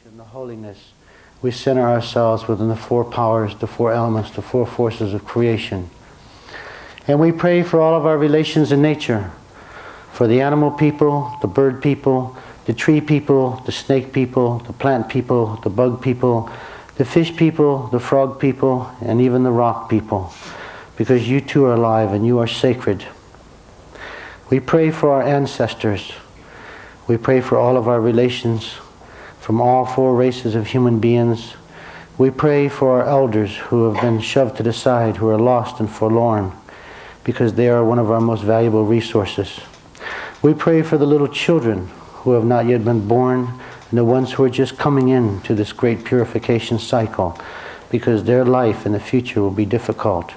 in the holiness, we center ourselves within the four powers, the four elements, the four forces of creation. And we pray for all of our relations in nature, for the animal people, the bird people, the tree people, the snake people, the plant people, the bug people, the fish people, the frog people, and even the rock people, because you too are alive and you are sacred. We pray for our ancestors. We pray for all of our relations from all four races of human beings. We pray for our elders who have been shoved to the side, who are lost and forlorn, because they are one of our most valuable resources. We pray for the little children who have not yet been born, and the ones who are just coming into this great purification cycle, because their life in the future will be difficult.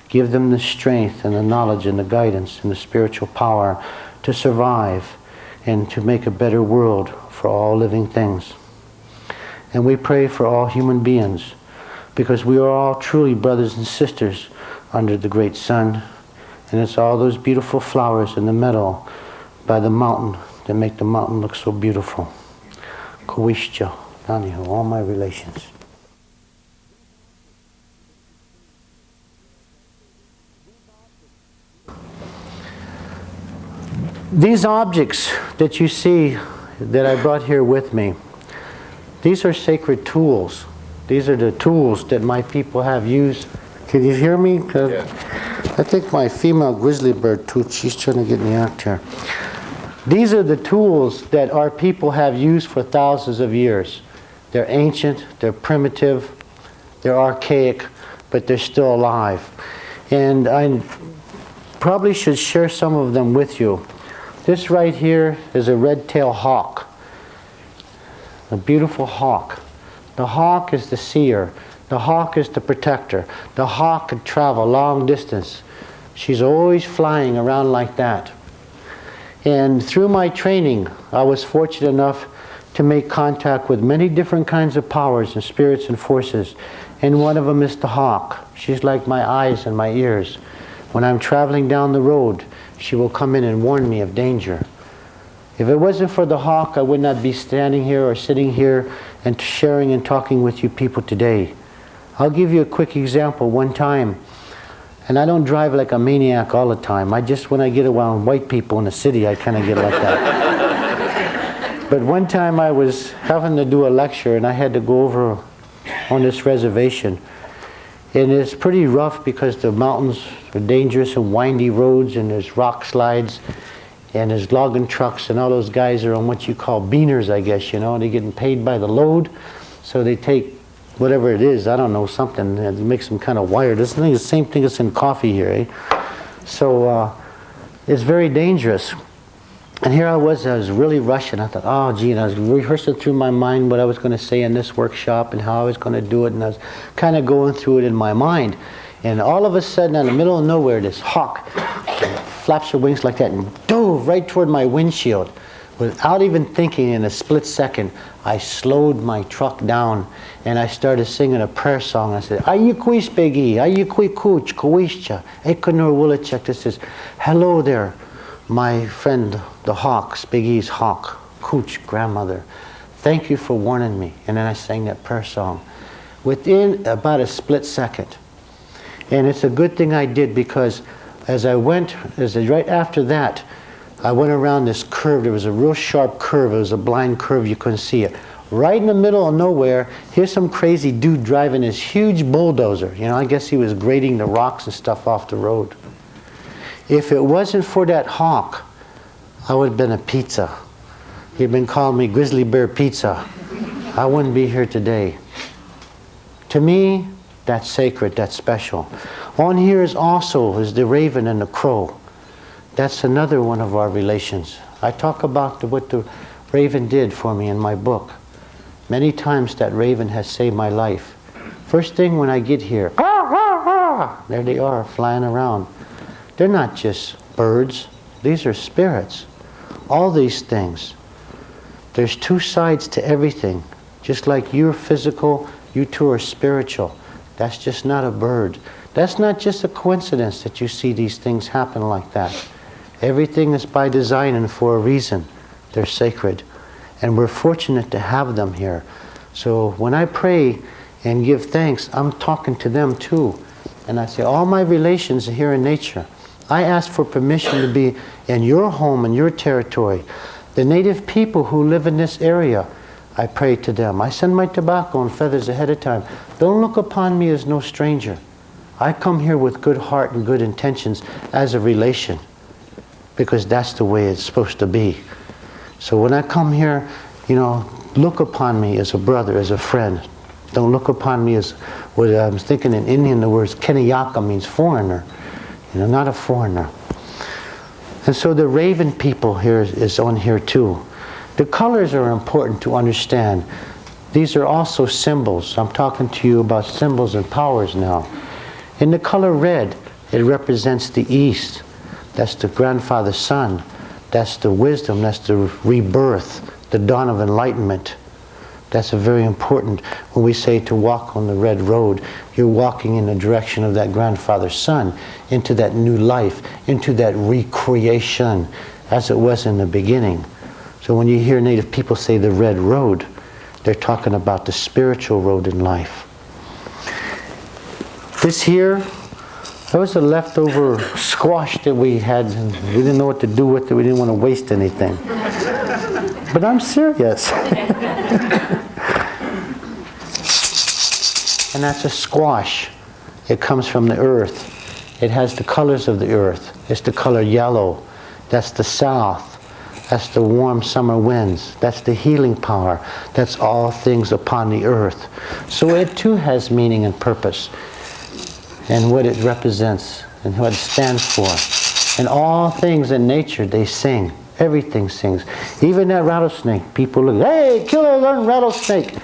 Give them the strength and the knowledge and the guidance and the spiritual power to survive and to make a better world for all living things. And we pray for all human beings, because we are all truly brothers and sisters under the great sun, and it's all those beautiful flowers in the meadow by the mountain that make the mountain look so beautiful. Kawishcha, Naniho, all my relations. These objects that you see that I brought here with me, these are sacred tools. These are the tools that my people have used. Can you hear me? Yeah. I think my female grizzly bird tooth, she's trying to get in the act here. These are the tools that our people have used for thousands of years. They're ancient, they're primitive, they're archaic, but they're still alive. And I probably should share some of them with you. This right here is a red-tailed hawk, a beautiful hawk. The hawk is the seer. The hawk is the protector. The hawk can travel long distance. She's always flying around like that. And through my training, I was fortunate enough to make contact with many different kinds of powers and spirits and forces. And one of them is the hawk. She's like my eyes and my ears. When I'm traveling down the road, she will come in and warn me of danger. If it wasn't for the hawk, I would not be standing here or sitting here and sharing and talking with you people today. I'll give you a quick example. One time, and I don't drive like a maniac all the time. When I get around white people in the city, I kind of get like that. But one time I was having to do a lecture and I had to go over on this reservation. And it's pretty rough because the mountains are dangerous and windy roads, and there's rock slides, and there's logging trucks, and all those guys are on what you call beaners, I guess, you know. They're getting paid by the load, so they take whatever it is, I don't know, something, and it makes them kind of wired. This thing is the same thing as in coffee here, eh? So it's very dangerous. And here I was really rushing. I thought, oh gee, and I was rehearsing through my mind what I was going to say in this workshop and how I was going to do it, and I was kind of going through it in my mind. And all of a sudden, in the middle of nowhere, this hawk flaps her wings like that and dove right toward my windshield. Without even thinking, in a split second, I slowed my truck down and I started singing a prayer song. I said, Ayukui spegi, ayukui kuch, kuishcha, ekonur wulachek. This is, hello there, my friend, the hawk, Spiggy's hawk, Cooch, grandmother. Thank you for warning me. And then I sang that prayer song within about a split second. And it's a good thing I did, because right after that, I went around this curve. There was a real sharp curve. It was a blind curve. You couldn't see it. Right in the middle of nowhere, here's some crazy dude driving this huge bulldozer. You know, I guess he was grading the rocks and stuff off the road. If it wasn't for that hawk, I would have been a pizza. He'd been calling me Grizzly Bear Pizza. I wouldn't be here today. To me, that's sacred, that's special. On here is the raven and the crow. That's another one of our relations. I talk about what the raven did for me in my book. Many times that raven has saved my life. First thing when I get here, there they are flying around. They're not just birds, these are spirits. All these things. There's two sides to everything. Just like you're physical, you two are spiritual. That's just not a bird. That's not just a coincidence that you see these things happen like that. Everything is by design and for a reason. They're sacred. And we're fortunate to have them here. So when I pray and give thanks, I'm talking to them too. And I say, all my relations are here in nature. I ask for permission to be in your home, in your territory. The native people who live in this area, I pray to them. I send my tobacco and feathers ahead of time. Don't look upon me as no stranger. I come here with good heart and good intentions as a relation, because that's the way it's supposed to be. So when I come here, look upon me as a brother, as a friend. Don't look upon me as, what I was thinking in Indian, the words Keniyaka means foreigner. Not a foreigner. And so the raven people here is on here too. The colors are important to understand. These are also symbols. I'm talking to you about symbols and powers now. In the color red, it represents the east. That's the grandfather sun. That's the wisdom. That's the rebirth, the dawn of enlightenment. That's a very important, when we say to walk on the red road, you're walking in the direction of that grandfather sun, into that new life, into that recreation, as it was in the beginning. So when you hear native people say the red road, they're talking about the spiritual road in life. This here, that was a leftover squash that we had, and we didn't know what to do with it. We didn't want to waste anything. But I'm serious. And that's a squash. It comes from the earth. It has the colors of the earth. It's the color yellow. That's the south. That's the warm summer winds. That's the healing power. That's all things upon the earth. So it too has meaning and purpose, and what it represents, and what it stands for. And all things in nature, they sing. Everything sings. Even that rattlesnake. People look, hey, killer, learn rattlesnake.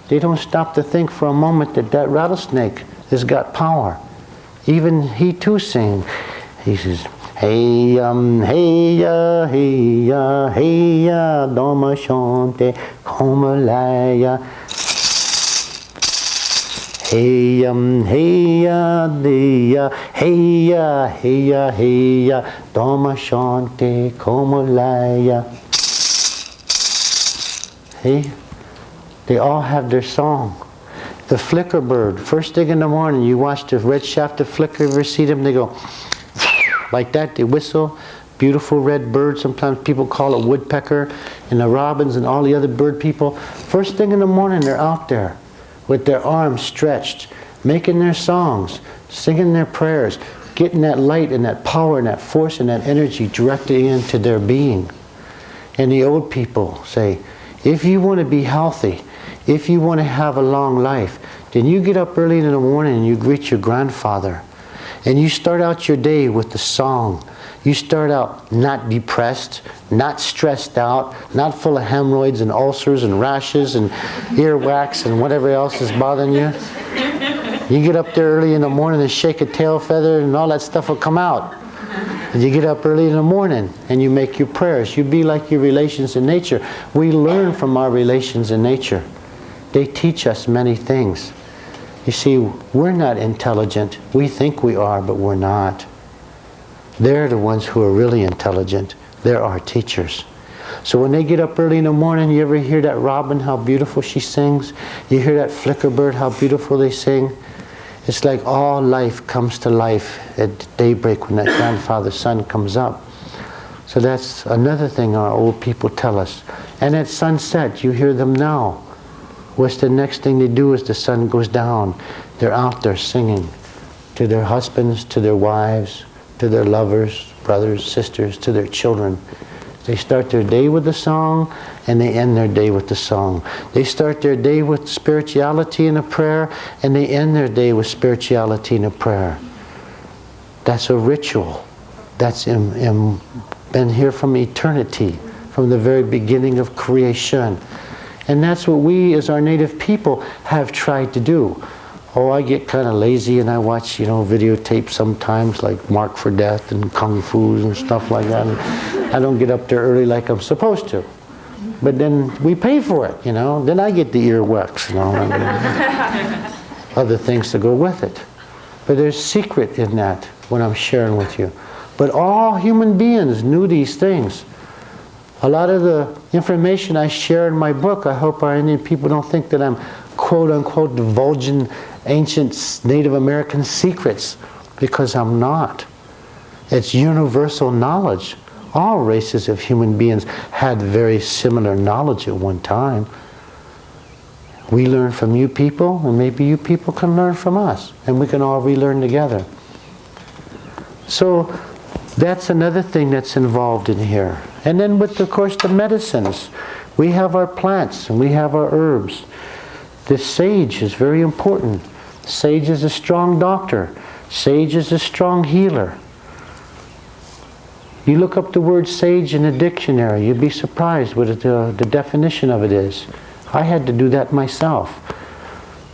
They don't stop to think for a moment that that rattlesnake has got power. Even he too sings. He says, hey ya, hey ya, hey ya, doma shante, komalaya. Hey ya, deya, hey ya, doma shante, komalaya. Hey. They all have their song. The flicker bird, first thing in the morning, you watch the red-shafted flicker, ever see them? They go like that, they whistle. Beautiful red bird, sometimes people call it woodpecker, and the robins and all the other bird people. First thing in the morning, they're out there with their arms stretched, making their songs, singing their prayers, getting that light and that power and that force and that energy directly into their being. And the old people say, if you want to be healthy, if you want to have a long life, then you get up early in the morning and you greet your grandfather. And you start out your day with the song. You start out not depressed, not stressed out, not full of hemorrhoids and ulcers and rashes and earwax and whatever else is bothering you. You get up there early in the morning and shake a tail feather and all that stuff will come out. And you get up early in the morning and you make your prayers. You be like your relations in nature. We learn from our relations in nature. They teach us many things. You see, we're not intelligent. We think we are, but we're not. They're the ones who are really intelligent. They're our teachers. So when they get up early in the morning, you ever hear that robin, how beautiful she sings? You hear that flicker bird, how beautiful they sing? It's like all life comes to life at daybreak when that grandfather sun comes up. So that's another thing our old people tell us. And at sunset, you hear them now. What's the next thing they do as the sun goes down? They're out there singing to their husbands, to their wives, to their lovers, brothers, sisters, to their children. They start their day with a song and they end their day with the song. They start their day with spirituality and a prayer and they end their day with spirituality and a prayer. That's a ritual. That's been here from eternity, from the very beginning of creation. And that's what we as our native people have tried to do. Oh, I get kind of lazy and I watch, videotapes sometimes like Mark for Death and Kung Fu and stuff like that. And I don't get up there early like I'm supposed to. But then we pay for it, Then I get the earwax, and other things to go with it. But there's secret in that, what I'm sharing with you. But all human beings knew these things. A lot of the information I share in my book, I hope our Indian people don't think that I'm quote-unquote divulging ancient Native American secrets, because I'm not. It's universal knowledge. All races of human beings had very similar knowledge at one time. We learn from you people, and maybe you people can learn from us, and we can all relearn together. So that's another thing that's involved in here. And then with, of course, the medicines. We have our plants and we have our herbs. This sage is very important. Sage is a strong doctor. Sage is a strong healer. You look up the word sage in a dictionary, you'd be surprised what the definition of it is. I had to do that myself.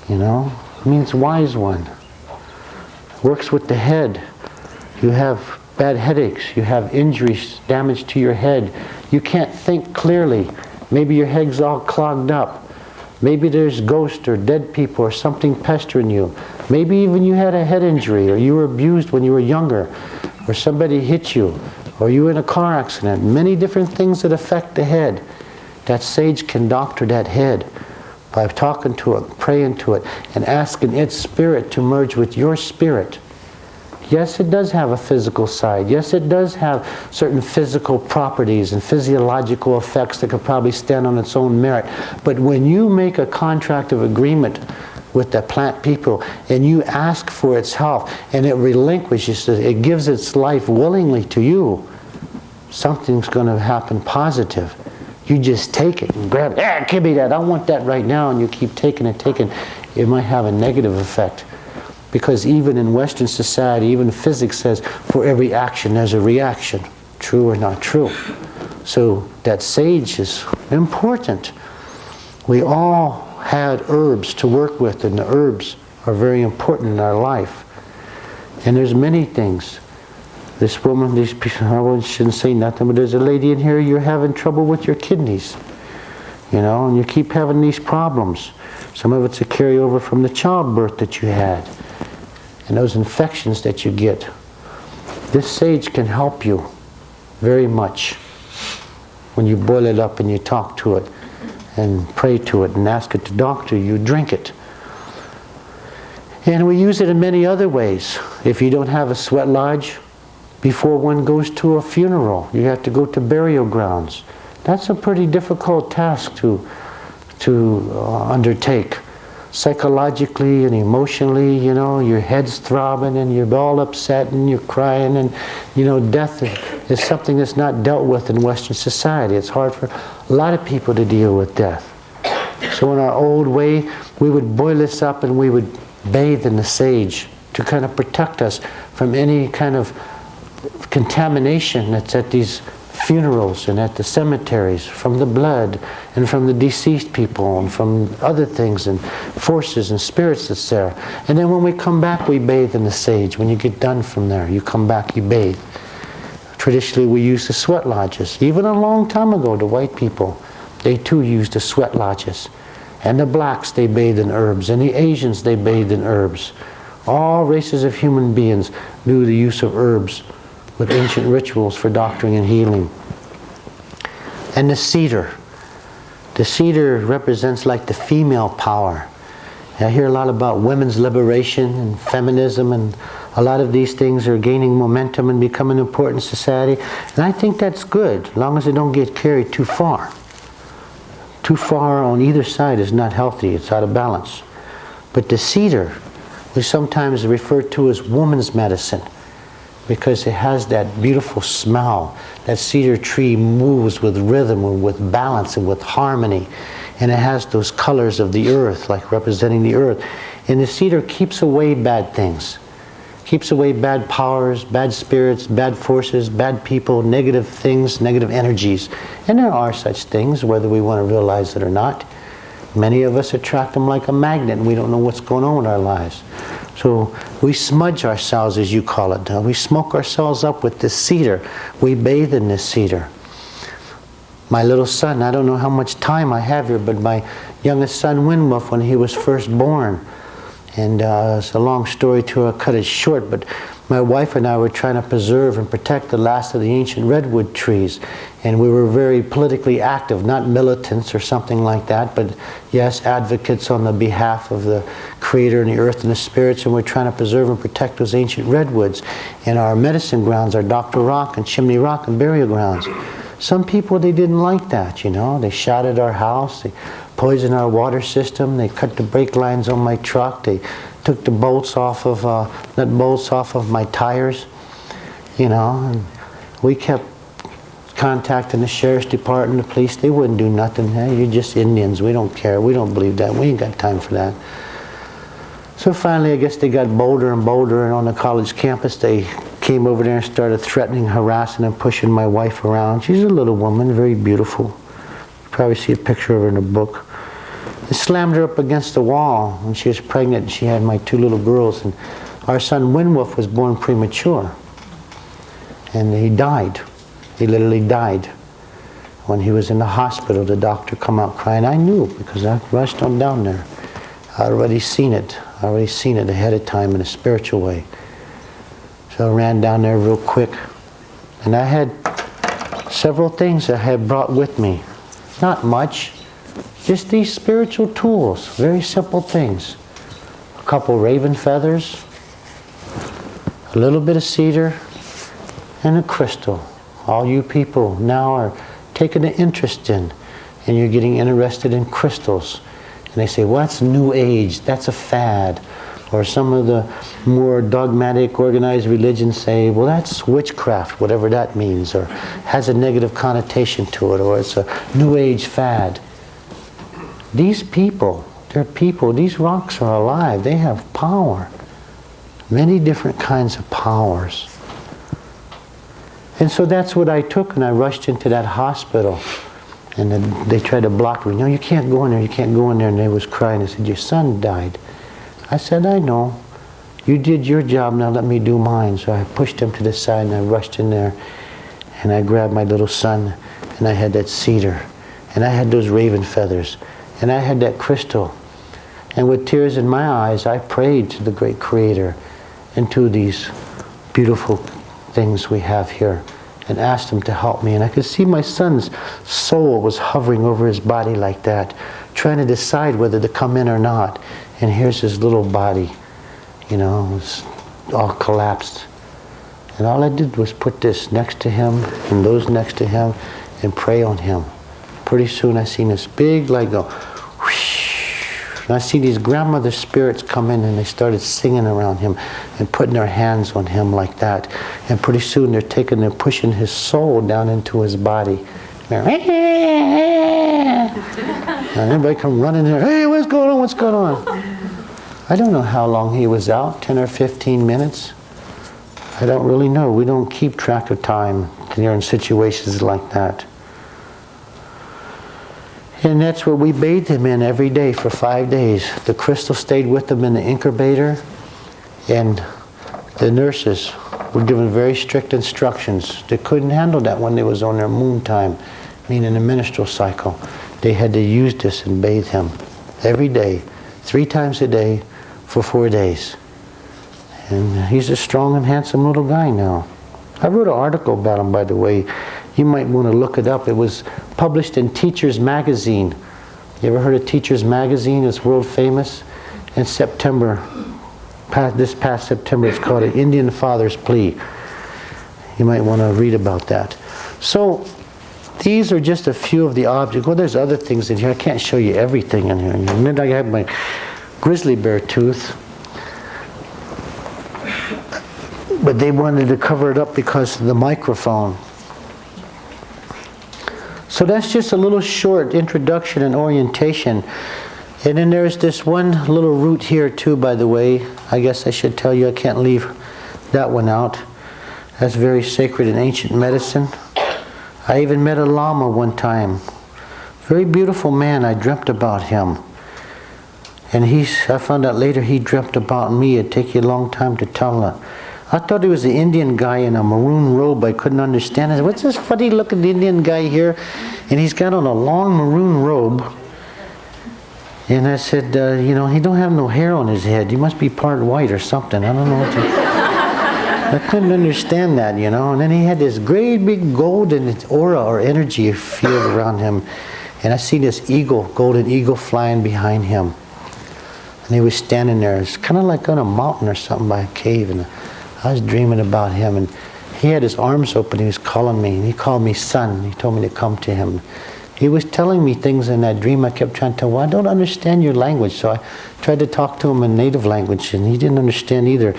You know, it means wise one. Works with the head. You have bad headaches, you have injuries, damage to your head. You can't think clearly. Maybe your head's all clogged up. Maybe there's ghosts or dead people or something pestering you. Maybe even you had a head injury, or you were abused when you were younger, or somebody hit you, or you were in a car accident. Many different things that affect the head. That sage can doctor that head by talking to it, praying to it, and asking its spirit to merge with your spirit. Yes, it does have a physical side. Yes, it does have certain physical properties and physiological effects that could probably stand on its own merit. But when you make a contract of agreement with the plant people and you ask for its help and it relinquishes it, it gives its life willingly to you, something's going to happen positive. You just take it and grab it. Give me that. I want that right now. And you keep taking it. It might have a negative effect. Because even in Western society, even physics says, for every action there's a reaction. True or not true. So that sage is important. We all had herbs to work with, and the herbs are very important in our life. And there's many things. This woman, these people, I shouldn't say nothing, but there's a lady in here, you're having trouble with your kidneys. You know, and you keep having these problems. Some of it's a carryover from the childbirth that you had. And those infections that you get. This sage can help you very much when you boil it up and you talk to it and pray to it and ask it to doctor you, drink it. And we use it in many other ways. If you don't have a sweat lodge, before one goes to a funeral, you have to go to burial grounds. That's a pretty difficult task to undertake. Psychologically and emotionally, you know, your head's throbbing and you're all upset and you're crying, and you know, death is something that's not dealt with in Western society. It's hard for a lot of people to deal with death. So in our old way, we would boil this up and we would bathe in the sage to kind of protect us from any kind of contamination that's at these funerals and at the cemeteries, from the blood and from the deceased people and from other things and forces and spirits that's there. And then when we come back, we bathe in the sage. When you get done from there, you come back, you bathe. Traditionally, we use the sweat lodges. Even a long time ago, the white people, they too used the sweat lodges. And the blacks, they bathed in herbs. And the Asians, they bathed in herbs. All races of human beings knew the use of herbs with ancient rituals for doctoring and healing. And the cedar. The cedar represents like the female power. I hear a lot about women's liberation and feminism, and a lot of these things are gaining momentum and becoming important in society. And I think that's good, as long as they don't get carried too far. Too far on either side is not healthy, it's out of balance. But the cedar, we sometimes refer to as woman's medicine, because it has that beautiful smell. That cedar tree moves with rhythm and with balance and with harmony. And it has those colors of the earth, like representing the earth. And the cedar keeps away bad things. Keeps away bad powers, bad spirits, bad forces, bad people, negative things, negative energies. And there are such things, whether we want to realize it or not. Many of us attract them like a magnet, and we don't know what's going on with our lives. So we smudge ourselves, as you call it. We smoke ourselves up with this cedar. We bathe in this cedar. My little son, I don't know how much time I have here, but my youngest son, Winwolf, when he was first born, and it's a long story to cut it short, but my wife and I were trying to preserve and protect the last of the ancient redwood trees. And we were very politically active, not militants or something like that, but yes, advocates on the behalf of the Creator and the earth and the spirits, and we're trying to preserve and protect those ancient redwoods. And our medicine grounds are Dr. Rock and Chimney Rock and burial grounds. Some people, they didn't like that, you know. They shot at our house, they poisoned our water system, they cut the brake lines on my truck, they took the bolts off of, nut bolts off of my tires, you know. And we kept contacting the sheriff's department, the police. They wouldn't do nothing. Hey, you're just Indians. We don't care. We don't believe that. We ain't got time for that. So finally, I guess they got bolder and bolder, and on the college campus, they came over there and started threatening, harassing, and pushing my wife around. She's a little woman, very beautiful. You probably see a picture of her in the book. They slammed her up against the wall when she was pregnant, and she had my 2 little girls. And our son, Winwolf, was born premature. And he died. He literally died. When he was in the hospital, the doctor come out crying. I knew, because I rushed on down there. I'd already seen it. I already seen it ahead of time in a spiritual way. So I ran down there real quick. And I had several things I had brought with me. Not much. Just these spiritual tools. Very simple things. A couple raven feathers. A little bit of cedar. And a crystal. All you people now are taking an interest in, and you're getting interested in crystals. And they say, well, that's New Age, that's a fad. Or some of the more dogmatic, organized religions say, well, that's witchcraft, whatever that means, or has a negative connotation to it, or it's a New Age fad. These people, they're people, these rocks are alive, they have power. Many different kinds of powers. And so that's what I took, and I rushed into that hospital. And then they tried to block me. No, you can't go in there, you can't go in there. And they was crying. They said, your son died. I said, I know. You did your job, now let me do mine. So I pushed him to the side, and I rushed in there. And I grabbed my little son, and I had that cedar. And I had those raven feathers. And I had that crystal. And with tears in my eyes, I prayed to the great Creator and to these beautiful things we have here, and asked him to help me. And I could see my son's soul was hovering over his body like that, trying to decide whether to come in or not. And here's his little body, you know, it was all collapsed. And all I did was put this next to him and those next to him and pray on him. Pretty soon I seen this big light go whoosh. And I see these grandmother spirits come in, and they started singing around him and putting their hands on him like that. And pretty soon they're pushing his soul down into his body. And everybody come running there, hey, what's going on, what's going on? I don't know how long he was out, 10 or 15 minutes. I don't really know. We don't keep track of time when you're in situations like that. And that's what we bathed him in every day for 5 days. The crystal stayed with him in the incubator, and the nurses were given very strict instructions. They couldn't handle that when they was on their moon time, meaning the menstrual cycle. They had to use this and bathe him every day, 3 times a day for 4 days. And he's a strong and handsome little guy now. I wrote an article about him, by the way. You might want to look it up. It was published in Teacher's Magazine. You ever heard of Teacher's Magazine? It's world famous. In September, this past September, it's called An Indian Father's Plea. You might want to read about that. So these are just a few of the objects. Well, there's other things in here. I can't show you everything in here. And then I have my grizzly bear tooth. But they wanted to cover it up because of the microphone. So that's just a little short introduction and orientation. And then there's this one little root here too, by the way. I guess I should tell you I can't leave that one out. That's very sacred in ancient medicine. I even met a Lama one time. Very beautiful man. I dreamt about him. And I found out later he dreamt about me. It'd take you a long time to tell that. I thought he was an Indian guy in a maroon robe. I couldn't understand it. What's this funny looking Indian guy here? And he's got on a long maroon robe. And I said, you know, he don't have no hair on his head. He must be part white or something. I don't know what I couldn't understand that, you know. And then he had this great big golden aura or energy field around him. And I see this eagle, golden eagle flying behind him. And he was standing there. It's kind of like on a mountain or something by a cave. And I was dreaming about him. And he had his arms open. He was calling me. And he called me son. He told me to come to him. He was telling me things in that dream. I kept trying to tell him, well, I don't understand your language. So I tried to talk to him in native language. And he didn't understand either.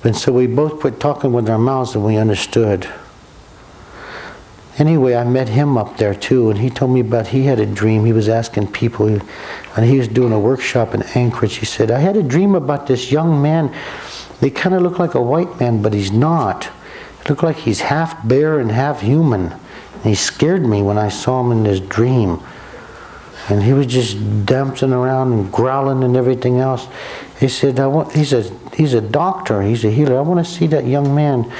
And so we both quit talking with our mouths and we understood. Anyway, I met him up there too, and he told me about, he had a dream. He was asking people, and he was doing a workshop in Anchorage. He said, I had a dream about this young man. They kind of look like a white man, but he's not. It looked like he's half bear and half human. And he scared me when I saw him in this dream. And he was just dancing around and growling and everything else. He said, he's a doctor, he's a healer. I want to see that young man.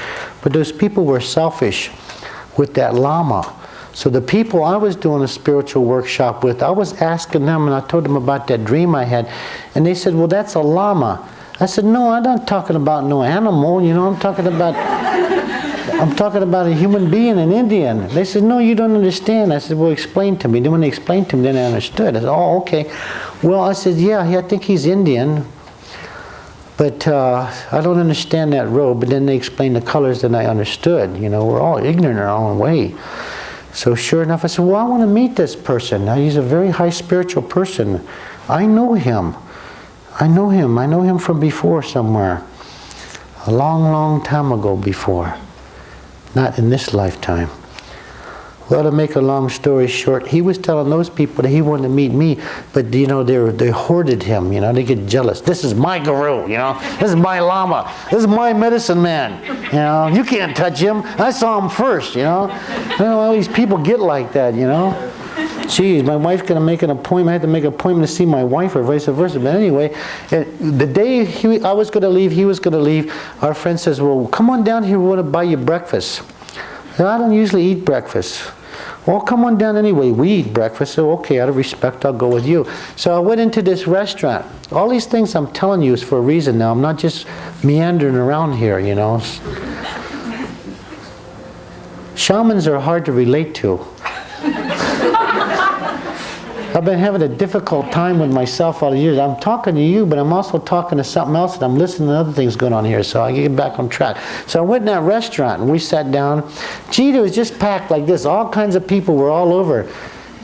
But those people were selfish with that Lama. So the people I was doing a spiritual workshop with, I was asking them, and I told them about that dream I had. And they said, well, that's a Lama. I said, no, I'm not talking about no animal, you know, I'm talking about a human being, an Indian. They said, no, you don't understand. I said, well, explain to me. Then when they explained to me, then I understood. I said, oh, okay. Well, I said, yeah, I think he's Indian. But I don't understand that robe. But then they explained the colors, and I understood. You know, we're all ignorant in our own way. So sure enough, I said, well, I want to meet this person. Now, he's a very high spiritual person. I know him. I know him from before somewhere. A long, long time ago before. Not in this lifetime. Well, to make a long story short, he was telling those people that he wanted to meet me, but you know, they hoarded him, you know, they get jealous. This is my guru, you know, this is my Lama, this is my medicine man, you know, you can't touch him, I saw him first, you know. All these people get like that, you know. Geez, my wife's going to make an appointment, I had to make an appointment to see my wife or vice versa, but anyway, the day I was going to leave, he was going to leave, our friend says, well, come on down here, we want to buy you breakfast. And I don't usually eat breakfast. Well, come on down anyway. We eat breakfast, so okay, out of respect, I'll go with you. So I went into this restaurant. All these things I'm telling you is for a reason now. I'm not just meandering around here, you know. Shamans are hard to relate to. I've been having a difficult time with myself all the years. I'm talking to you, but I'm also talking to something else, and I'm listening to other things going on here, so I get back on track. So I went in that restaurant, and we sat down. Gee, it was just packed like this. All kinds of people were all over. And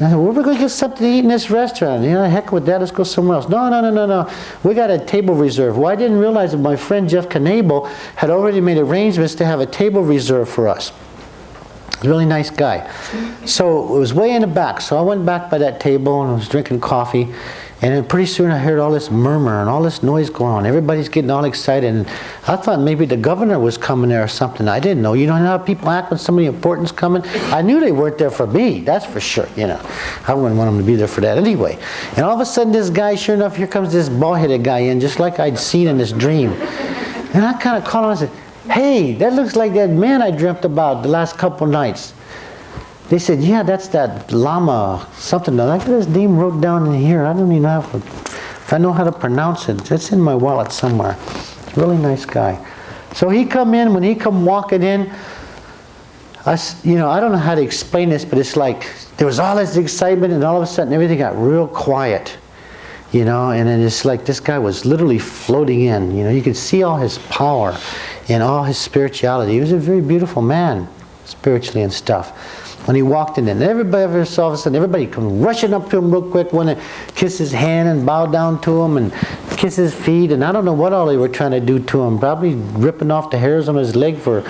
I said, well, we're going to get something to eat in this restaurant. You know, heck with that, let's go somewhere else. No. We got a table reserved. Well, I didn't realize that my friend Jeff Knable had already made arrangements to have a table reserved for us. Really nice guy. So it was way in the back. So I went back by that table and I was drinking coffee. And then pretty soon I heard all this murmur and all this noise going on. Everybody's getting all excited. And I thought maybe the governor was coming there or something. I didn't know. You know how people act when somebody important's coming? I knew they weren't there for me. That's for sure. You know, I wouldn't want them to be there for that anyway. And all of a sudden this guy, sure enough, here comes this bald-headed guy in, just like I'd seen in this dream. And I kind of called him and said, hey, that looks like that man I dreamt about the last couple nights. They said, yeah, that's that Lama something. I got his name wrote down in here. I don't even know if I know how to pronounce it. It's in my wallet somewhere. It's a really nice guy. So he come in, when he come walking in, I don't know how to explain this, but it's like there was all this excitement and all of a sudden everything got real quiet. You know, and then it's like this guy was literally floating in. You know, you could see all his power and all his spirituality. He was a very beautiful man, spiritually and stuff. When he walked in, and everybody all of a sudden, everybody come rushing up to him real quick, want to kiss his hand and bow down to him and kiss his feet, and I don't know what all they were trying to do to him. Probably ripping off the hairs on his leg for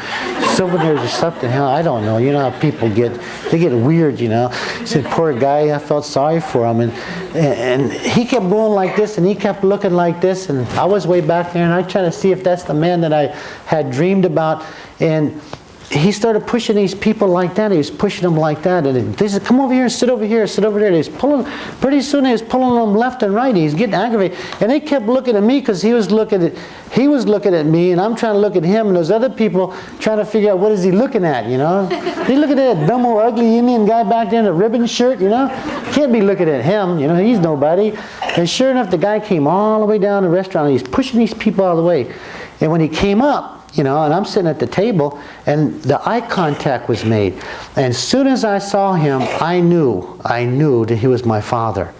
souvenirs or something. Hell, I don't know. You know how people get, they get weird, you know. He said, poor guy, I felt sorry for him. And he kept going like this, and he kept looking like this, and I was way back there, and I tried to see if that's the man that I had dreamed about. And he started pushing these people like that. He was pushing them like that. And they said, come over here, sit over here, sit over there. He was pulling, pretty soon he was pulling them left and right. He's getting aggravated. And they kept looking at me because he was looking at me, and I'm trying to look at him, and those other people trying to figure out what is he looking at, you know. He looking at that dumb old ugly Indian guy back there in a ribbon shirt, you know. Can't be looking at him, you know, he's nobody. And sure enough, the guy came all the way down the restaurant, and he's pushing these people all the way. And when he came up, and I'm sitting at the table, and the eye contact was made. And as soon as I saw him, I knew that he was my father.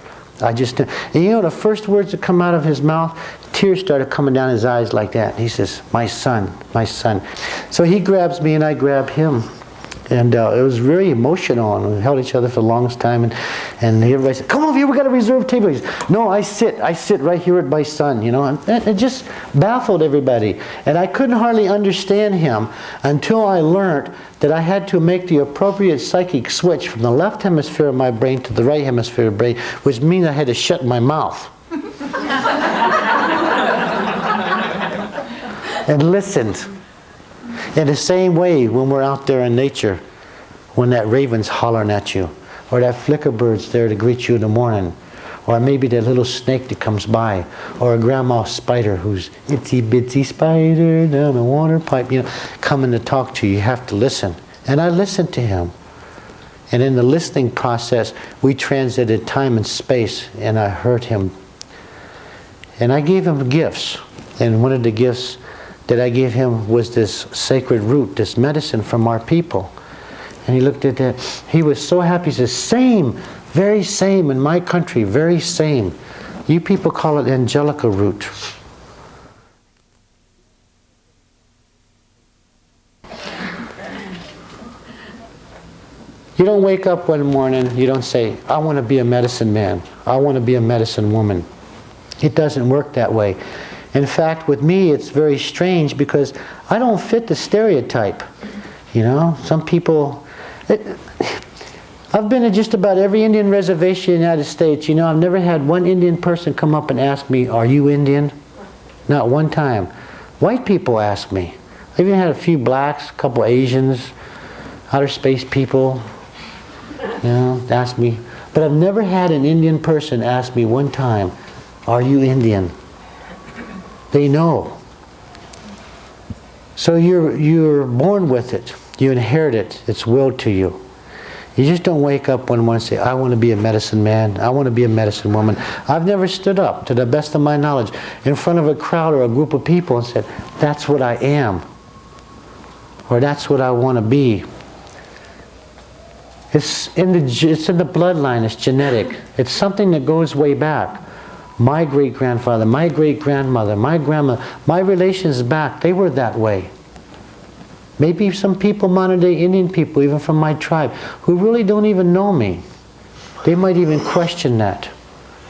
I just knew. And the first words that come out of his mouth, tears started coming down his eyes like that. He says, my son, my son. So he grabs me and I grab him. And it was very emotional, and we held each other for the longest time. And everybody said, come over here, we got a reserved table. He said, no, I sit right here with my son, And it just baffled everybody. And I couldn't hardly understand him until I learned that I had to make the appropriate psychic switch from the left hemisphere of my brain to the right hemisphere of the brain, which means I had to shut my mouth. And listened. In the same way, when we're out there in nature, when that raven's hollering at you, or that flicker bird's there to greet you in the morning, or maybe that little snake that comes by, or a grandma spider who's itsy bitsy spider down the water pipe, coming to talk to you, you have to listen. And I listened to him. And in the listening process, we transited time and space, and I heard him. And I gave him gifts. And one of the gifts that I gave him was this sacred root, this medicine from our people. And he looked at that. He was so happy. He says, same, very same in my country, very same. You people call it Angelica root. You don't wake up one morning, you don't say, I want to be a medicine man. I want to be a medicine woman. It doesn't work that way. In fact, with me, it's very strange because I don't fit the stereotype. Some people... I've been to just about every Indian reservation in the United States. I've never had one Indian person come up and ask me, are you Indian? Not one time. White people ask me. I even had a few blacks, a couple Asians, outer space people, ask me. But I've never had an Indian person ask me one time, are you Indian? They know. So you're born with it. You inherit it. It's willed to you. You just don't wake up one morning and say, I want to be a medicine man. I want to be a medicine woman. I've never stood up, to the best of my knowledge, in front of a crowd or a group of people and said, that's what I am. Or that's what I want to be. It's in the bloodline. It's genetic. It's something that goes way back. My great-grandfather, my great-grandmother, my grandma, my relations back, they were that way. Maybe some people, modern-day Indian people, even from my tribe, who really don't even know me. They might even question that.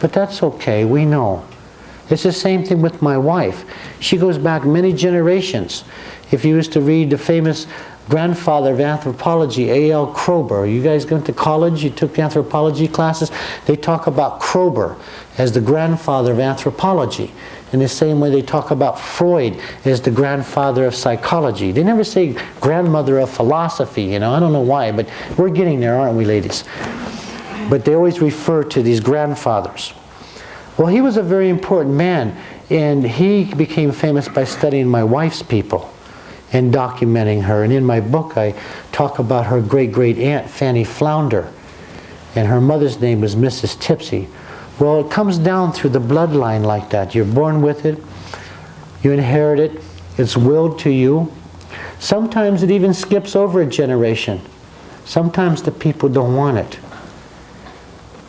But that's okay, we know. It's the same thing with my wife. She goes back many generations. If you used to read the famous grandfather of anthropology, A.L. Kroeber. You guys went to college, you took anthropology classes. They talk about Kroeber as the grandfather of anthropology. In the same way they talk about Freud as the grandfather of psychology. They never say grandmother of philosophy, I don't know why, but we're getting there, aren't we, ladies? But they always refer to these grandfathers. Well, he was a very important man, and he became famous by studying my wife's people and documenting her. And in my book I talk about her great-great-aunt Fanny Flounder, and her mother's name was Mrs. Tipsy. Well, it comes down through the bloodline like that. You're born with it, you inherit it, it's willed to you. Sometimes it even skips over a generation. Sometimes the people don't want it.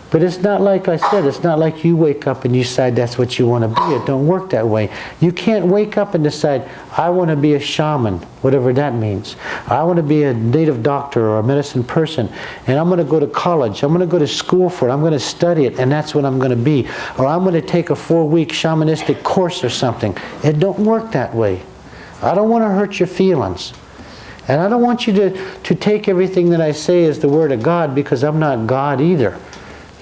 But it's not like I said, it's not like you wake up and you decide that's what you want to be. It don't work that way. You can't wake up and decide, I want to be a shaman, whatever that means. I want to be a native doctor or a medicine person, and I'm going to go to college. I'm going to go to school for it. I'm going to study it, and that's what I'm going to be. Or I'm going to take a 4-week shamanistic course or something. It don't work that way. I don't want to hurt your feelings. And I don't want you to take everything that I say as the word of God, because I'm not God either.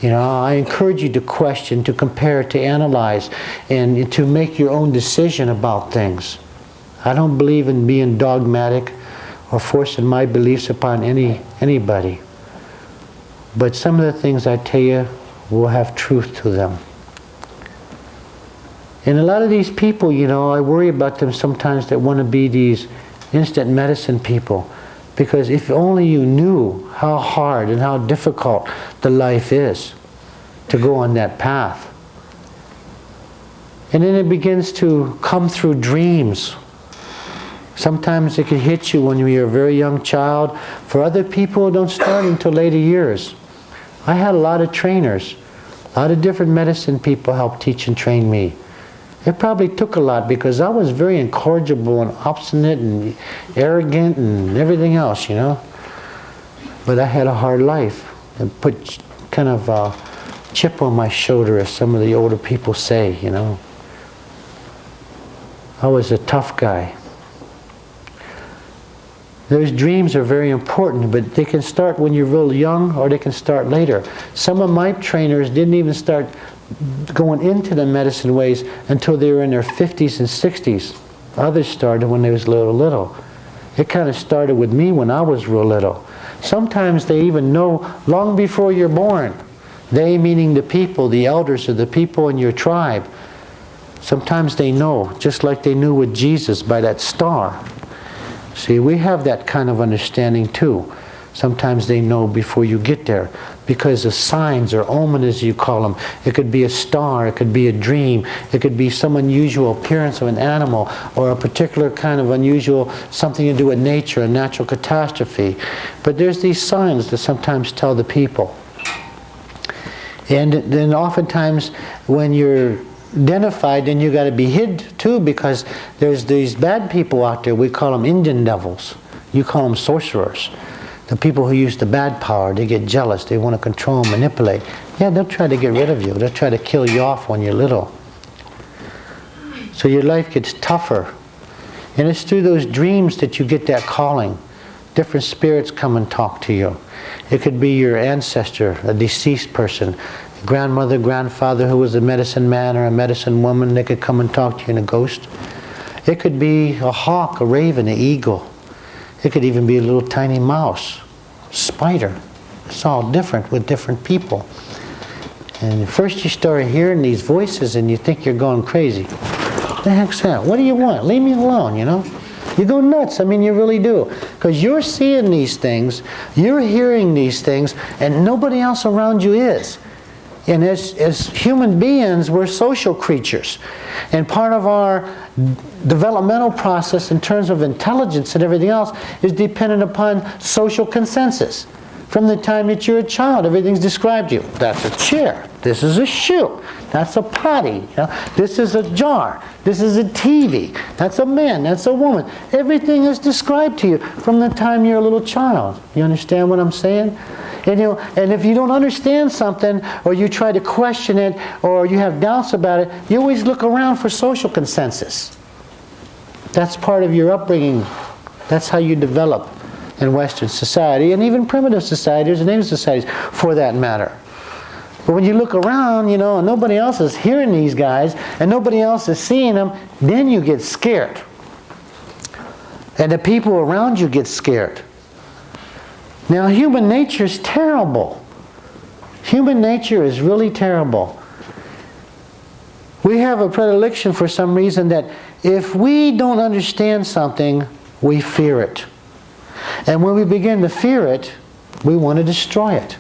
I encourage you to question, to compare, to analyze, and to make your own decision about things. I don't believe in being dogmatic or forcing my beliefs upon anybody. But some of the things I tell you will have truth to them. And a lot of these people, I worry about them sometimes that want to be these instant medicine people. Because if only you knew how hard and how difficult the life is to go on that path. And then it begins to come through dreams. Sometimes it can hit you when you're a very young child. For other people, it don't start until later years. I had a lot of trainers. A lot of different medicine people helped teach and train me. It probably took a lot because I was very incorrigible and obstinate and arrogant and everything else, you know. But I had a hard life and put kind of a chip on my shoulder, as some of the older people say, you know. I was a tough guy. Those dreams are very important, but they can start when you're real young or they can start later. Some of my trainers didn't even start going into the medicine ways until they were in their 50s and 60s. Others started when they was little. It kind of started with me when I was real little. Sometimes they even know long before you're born. They meaning the people, the elders of the people in your tribe. Sometimes they know, just like they knew with Jesus by that star. See, we have that kind of understanding too. Sometimes they know before you get there because the signs or omen, as you call them. It could be a star, it could be a dream, it could be some unusual appearance of an animal or a particular kind of unusual, something to do with nature, a natural catastrophe. But there's these signs that sometimes tell the people. And then oftentimes when you're identified, then you got to be hid too, because there's these bad people out there. We call them Indian devils. You call them sorcerers. The people who use the bad power, they get jealous. They want to control and manipulate. Yeah, they'll try to get rid of you. They'll try to kill you off when you're little. So your life gets tougher. And it's through those dreams that you get that calling. Different spirits come and talk to you. It could be your ancestor, a deceased person, grandmother, grandfather who was a medicine man or a medicine woman. They could come and talk to you in a ghost. It could be a hawk, a raven, an eagle. It could even be a little tiny mouse, spider. It's all different with different people. And first you start hearing these voices and you think you're going crazy. What the heck's that? What do you want? Leave me alone, you know? You go nuts. I mean, you really do. Because you're seeing these things, you're hearing these things, and nobody else around you is. And as human beings, we're social creatures. And part of our developmental process in terms of intelligence and everything else is dependent upon social consensus. From the time that you're a child, everything's described to you. That's a chair. This is a shoe. That's a potty. You know? This is a jar. This is a TV. That's a man. That's a woman. Everything is described to you from the time you're a little child. You understand what I'm saying? And, you know, and if you don't understand something, or you try to question it, or you have doubts about it, you always look around for social consensus. That's part of your upbringing. That's how you develop in Western society, and even primitive societies and Native societies, for that matter. But when you look around, you know, and nobody else is hearing these guys, and nobody else is seeing them, then you get scared. And the people around you get scared. Now, human nature is terrible. Human nature is really terrible. We have a predilection for some reason that if we don't understand something, we fear it. And when we begin to fear it, we want to destroy it.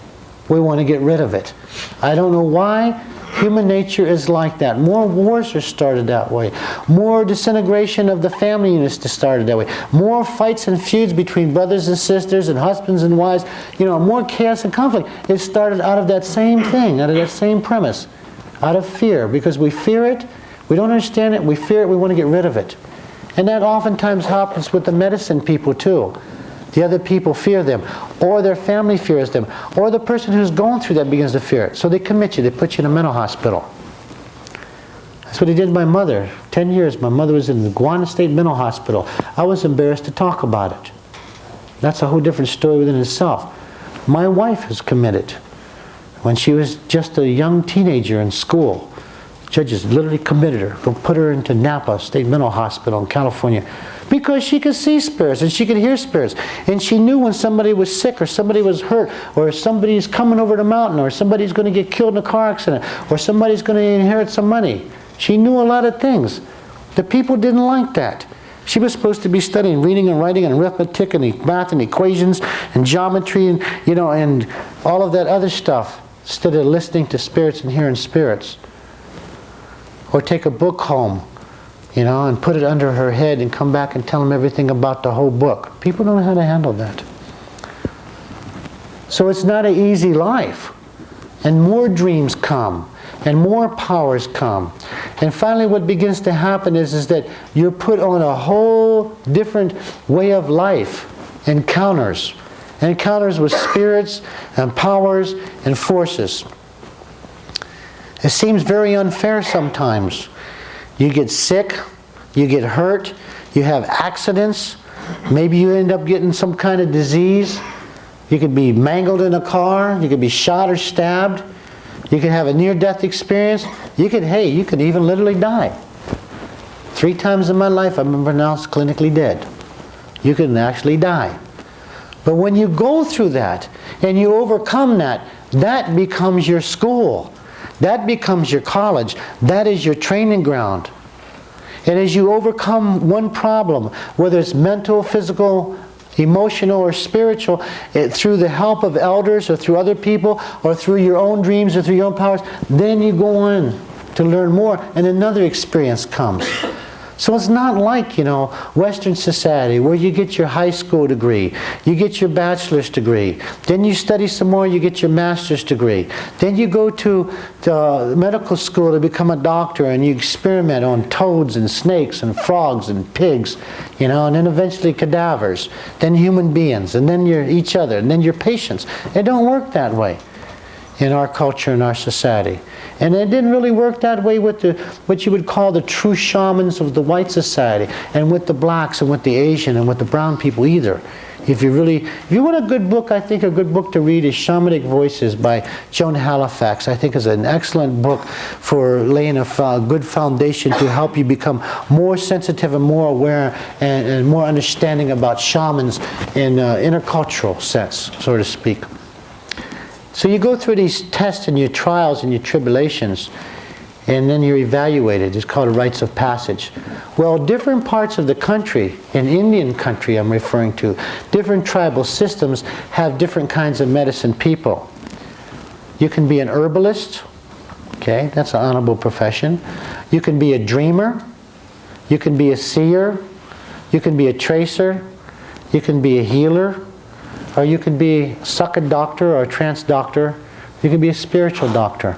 We want to get rid of it. I don't know why. Human nature is like that. More wars are started that way. More disintegration of the family units is started that way. More fights and feuds between brothers and sisters and husbands and wives. You know, more chaos and conflict. It started out of that same thing, out of that same premise. Out of fear. Because we fear it, we don't understand it, we fear it, we want to get rid of it. And that oftentimes happens with the medicine people too. The other people fear them, or their family fears them, or the person who's going through that begins to fear it. So they commit you, they put you in a mental hospital. That's what they did to my mother. 10 years, my mother was in the Guana State Mental Hospital. I was embarrassed to talk about it. That's a whole different story within itself. My wife was committed. When she was just a young teenager in school, judges literally committed her, put her into Napa State Mental Hospital in California, because she could see spirits and she could hear spirits. And she knew when somebody was sick or somebody was hurt or somebody's coming over the mountain or somebody's going to get killed in a car accident or somebody's going to inherit some money. She knew a lot of things. The people didn't like that. She was supposed to be studying reading and writing and arithmetic and math and equations and geometry and, you know, and all of that other stuff instead of listening to spirits and hearing spirits. Or take a book home. and put it under her head and come back and tell them everything about the whole book. People don't know how to handle that. So it's not an easy life. And more dreams come, and more powers come. And finally what begins to happen is that you're put on a whole different way of life. Encounters with spirits and powers and forces. It seems very unfair sometimes. You get sick, you get hurt, you have accidents, maybe you end up getting some kind of disease. You could be mangled in a car, you could be shot or stabbed, you could have a near-death experience, you could even literally die. 3 times in my life I've been pronounced clinically dead. You can actually die. But when you go through that and you overcome that, that becomes your school. That becomes your college. That is your training ground. And as you overcome one problem, whether it's mental, physical, emotional, or spiritual, through the help of elders or through other people or through your own dreams or through your own powers, then you go on to learn more and another experience comes. So it's not like, Western society where you get your high school degree, you get your bachelor's degree, then you study some more, you get your master's degree. Then you go to the medical school to become a doctor and you experiment on toads and snakes and frogs and pigs, and then eventually cadavers, then human beings, and then each other, and then your patients. It don't work that way in our culture and our society. And it didn't really work that way with what you would call the true shamans of the white society, and with the blacks and with the Asian and with the brown people either. If you want a good book, I think a good book to read is Shamanic Voices by Joan Halifax. I think is an excellent book for laying a good foundation to help you become more sensitive and more aware and more understanding about shamans in intercultural sense, so to speak. So you go through these tests and your trials and your tribulations, and then you're evaluated. It's called rites of passage. Well, different parts of the country, in Indian country I'm referring to, different tribal systems have different kinds of medicine people. You can be an herbalist, okay, that's an honorable profession. You can be a dreamer, you can be a seer, you can be a tracer, you can be a healer, or you could be a sucker doctor or a trance doctor. You can be a spiritual doctor.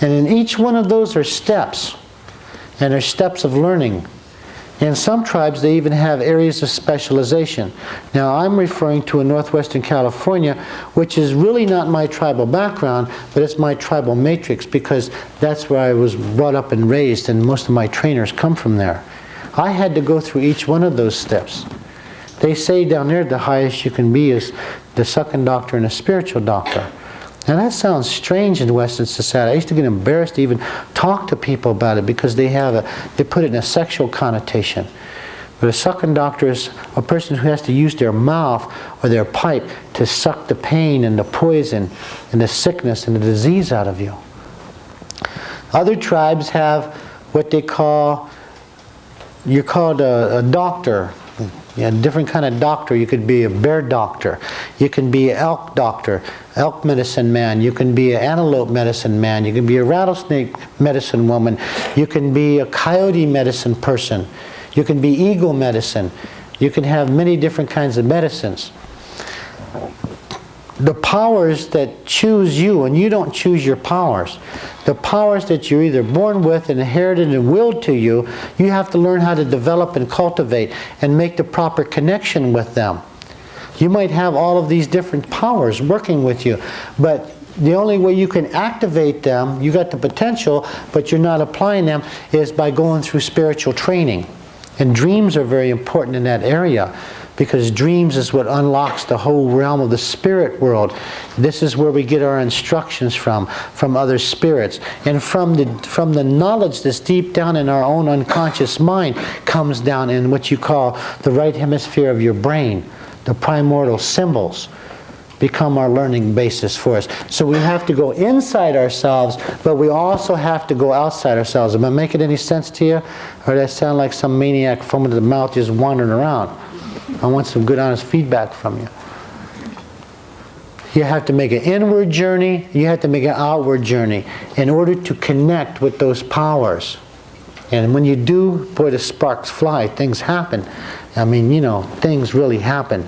And in each one of those are steps. And they're steps of learning. In some tribes they even have areas of specialization. Now I'm referring to in Northwestern California, which is really not my tribal background, but it's my tribal matrix, because that's where I was brought up and raised, and most of my trainers come from there. I had to go through each one of those steps. They say down there the highest you can be is the sucking doctor and a spiritual doctor. Now that sounds strange in Western society. I used to get embarrassed to even talk to people about it because they put it in a sexual connotation. But a sucking doctor is a person who has to use their mouth or their pipe to suck the pain and the poison and the sickness and the disease out of you. Other tribes have what they call, you're called a doctor. Yeah, different kind of doctor. You could be a bear doctor. You can be an elk doctor, elk medicine man. You can be an antelope medicine man. You can be a rattlesnake medicine woman. You can be a coyote medicine person. You can be eagle medicine. You can have many different kinds of medicines. The powers that choose you, and you don't choose your powers. The powers that you're either born with and inherited and willed to you, you have to learn how to develop and cultivate and make the proper connection with them. You might have all of these different powers working with you, but the only way you can activate them, you got the potential, but you're not applying them, is by going through spiritual training. And dreams are very important in that area, because dreams is what unlocks the whole realm of the spirit world. This is where we get our instructions from other spirits. And from the knowledge that's deep down in our own unconscious mind comes down in what you call the right hemisphere of your brain. The primordial symbols become our learning basis for us. So we have to go inside ourselves, but we also have to go outside ourselves. Am I making any sense to you? Or does that sound like some maniac foaming at the mouth just wandering around? I want some good honest feedback from you. You have to make an inward journey, you have to make an outward journey in order to connect with those powers. And when you do, boy, the sparks fly, things happen. I mean, you know, things really happen.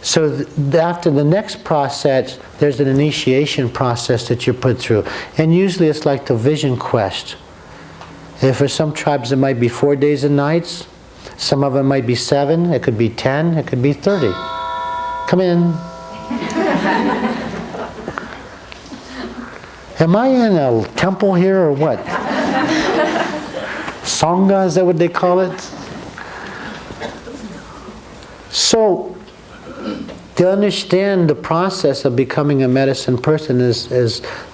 So after the next process, there's an initiation process that you're put through. And usually it's like the vision quest. And for some tribes it might be 4 days and nights. Some of them might be 7, it could be 10, it could be 30. Come in. Am I in a temple here or what? Sangha, is that what they call it? So, to understand the process of becoming a medicine person is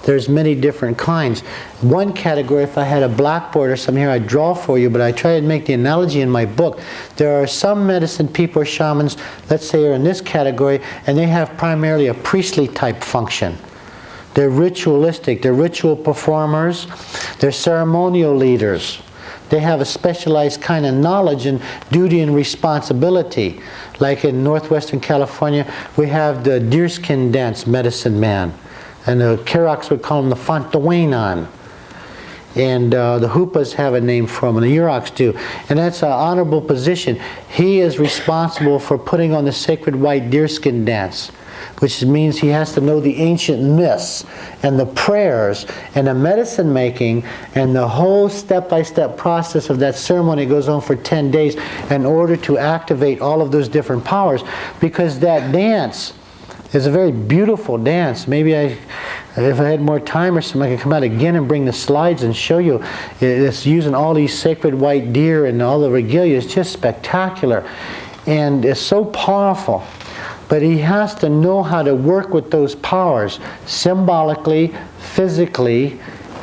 there's many different kinds. One category, if I had a blackboard or something here, I'd draw for you, but I try to make the analogy in my book. There are some medicine people or shamans, let's say, are in this category, and they have primarily a priestly type function. They're ritualistic, they're ritual performers, they're ceremonial leaders. They have a specialized kind of knowledge and duty and responsibility. Like in northwestern California, we have the deerskin dance medicine man. And the Keroks would call him the Fantawanan. And the Hupas have a name for him, and the Yuroks do. And that's an honorable position. He is responsible for putting on the sacred white deerskin dance, which means he has to know the ancient myths and the prayers and the medicine making and the whole step-by-step process of that ceremony goes on for 10 days in order to activate all of those different powers, because that dance is a very beautiful dance. Maybe if I had more time or something, I could come out again and bring the slides and show you. It's using all these sacred white deer and all the regalia. It's just spectacular. And it's so powerful. But he has to know how to work with those powers symbolically, physically,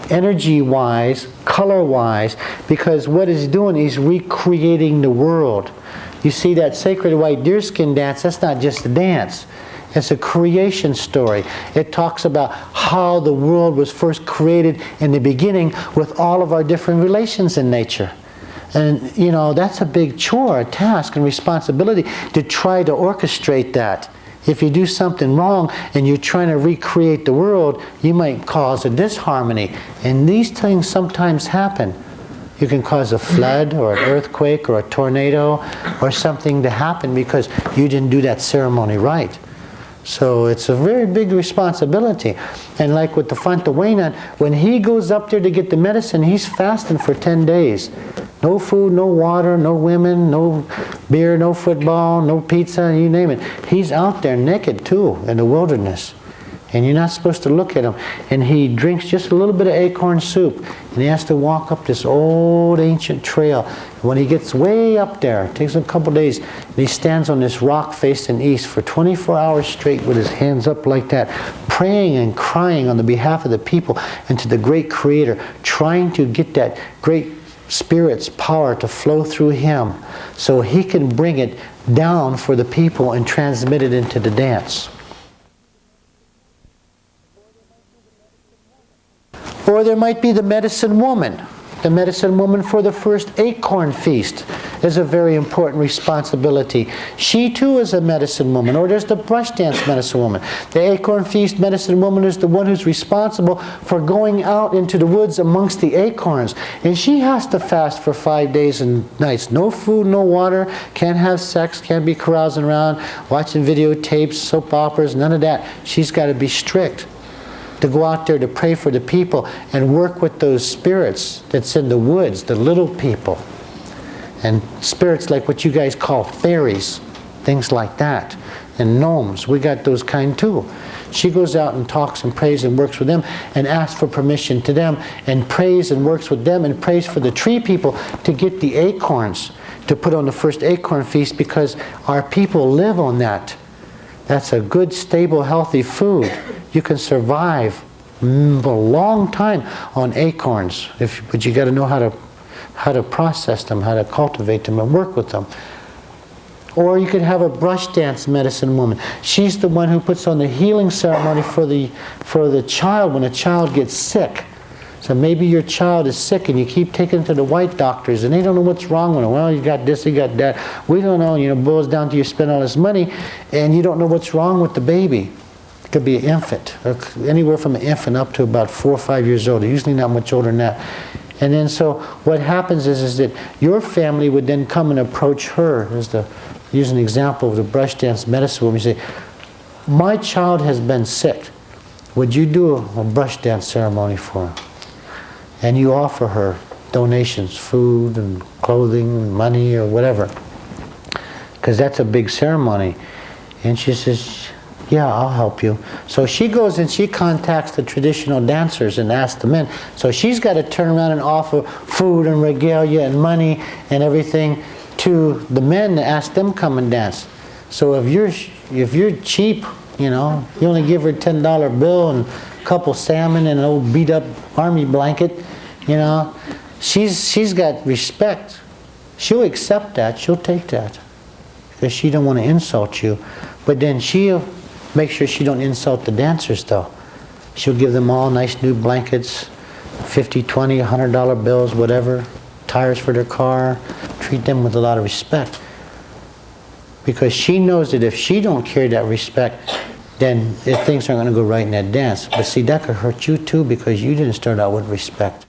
energy-wise, color-wise, because what he's doing, he's recreating the world. You see that sacred white deerskin dance, that's not just a dance. It's a creation story. It talks about how the world was first created in the beginning with all of our different relations in nature. And, you know, that's a big chore, a task and responsibility to try to orchestrate that. If you do something wrong and you're trying to recreate the world, you might cause a disharmony. And these things sometimes happen. You can cause a flood or an earthquake or a tornado or something to happen because you didn't do that ceremony right. So it's a very big responsibility. And like with the Fantawanan, when he goes up there to get the medicine, he's fasting for 10 days. No food, no water, no women, no beer, no football, no pizza, you name it. He's out there naked too in the wilderness. And you're not supposed to look at him. And he drinks just a little bit of acorn soup. And he has to walk up this old ancient trail. When he gets way up there, it takes him a couple days, and he stands on this rock facing east for 24 hours straight with his hands up like that, praying and crying on the behalf of the people and to the great Creator, trying to get that great Spirit's power to flow through him so he can bring it down for the people and transmit it into the dance. Or there might be the medicine woman. The medicine woman for the first acorn feast is a very important responsibility. She too is a medicine woman. Or there's the brush dance medicine woman. The acorn feast medicine woman is the one who's responsible for going out into the woods amongst the acorns. And she has to fast for 5 days and nights. No food, no water, can't have sex, can't be carousing around, watching videotapes, soap operas, none of that. She's got to be strict. To go out there to pray for the people and work with those spirits that's in the woods, the little people. And spirits like what you guys call fairies, things like that. And gnomes, we got those kind too. She goes out and talks and prays and works with them and asks for permission to them and prays and works with them and prays for the tree people to get the acorns to put on the first acorn feast, because our people live on that. That's a good, stable, healthy food. You can survive a long time on acorns, but you got to know how to process them, how to cultivate them and work with them. Or you could have a brush dance medicine woman. She's the one who puts on the healing ceremony for the child when a child gets sick. So maybe your child is sick and you keep taking it to the white doctors and they don't know what's wrong with him. Well, you got this, you got that. We don't know. It boils down to you spend all this money and you don't know what's wrong with the baby. It could be an infant, anywhere from an infant up to about 4 or 5 years old. Usually not much older than that. And then so what happens is that your family would then come and approach her. Use an example of the brush dance medicine woman. You say, my child has been sick. Would you do a brush dance ceremony for her? And you offer her donations, food and clothing and money or whatever. Because that's a big ceremony. And she says, yeah, I'll help you. So she goes and she contacts the traditional dancers and asks the men. So she's got to turn around and offer food and regalia and money and everything to the men to ask them come and dance. So if you're cheap, you know, you only give her a $10 bill and a couple salmon and an old beat up army blanket, you know, she's got respect. She'll accept that, she'll take that. Because she don't want to insult you. But then she'll make sure she don't insult the dancers though. She'll give them all nice new blankets, $50, $20, $100 bills, whatever, tires for their car, treat them with a lot of respect. Because she knows that if she don't carry that respect, then things aren't going to go right in that dance. But see, that could hurt you too because you didn't start out with respect.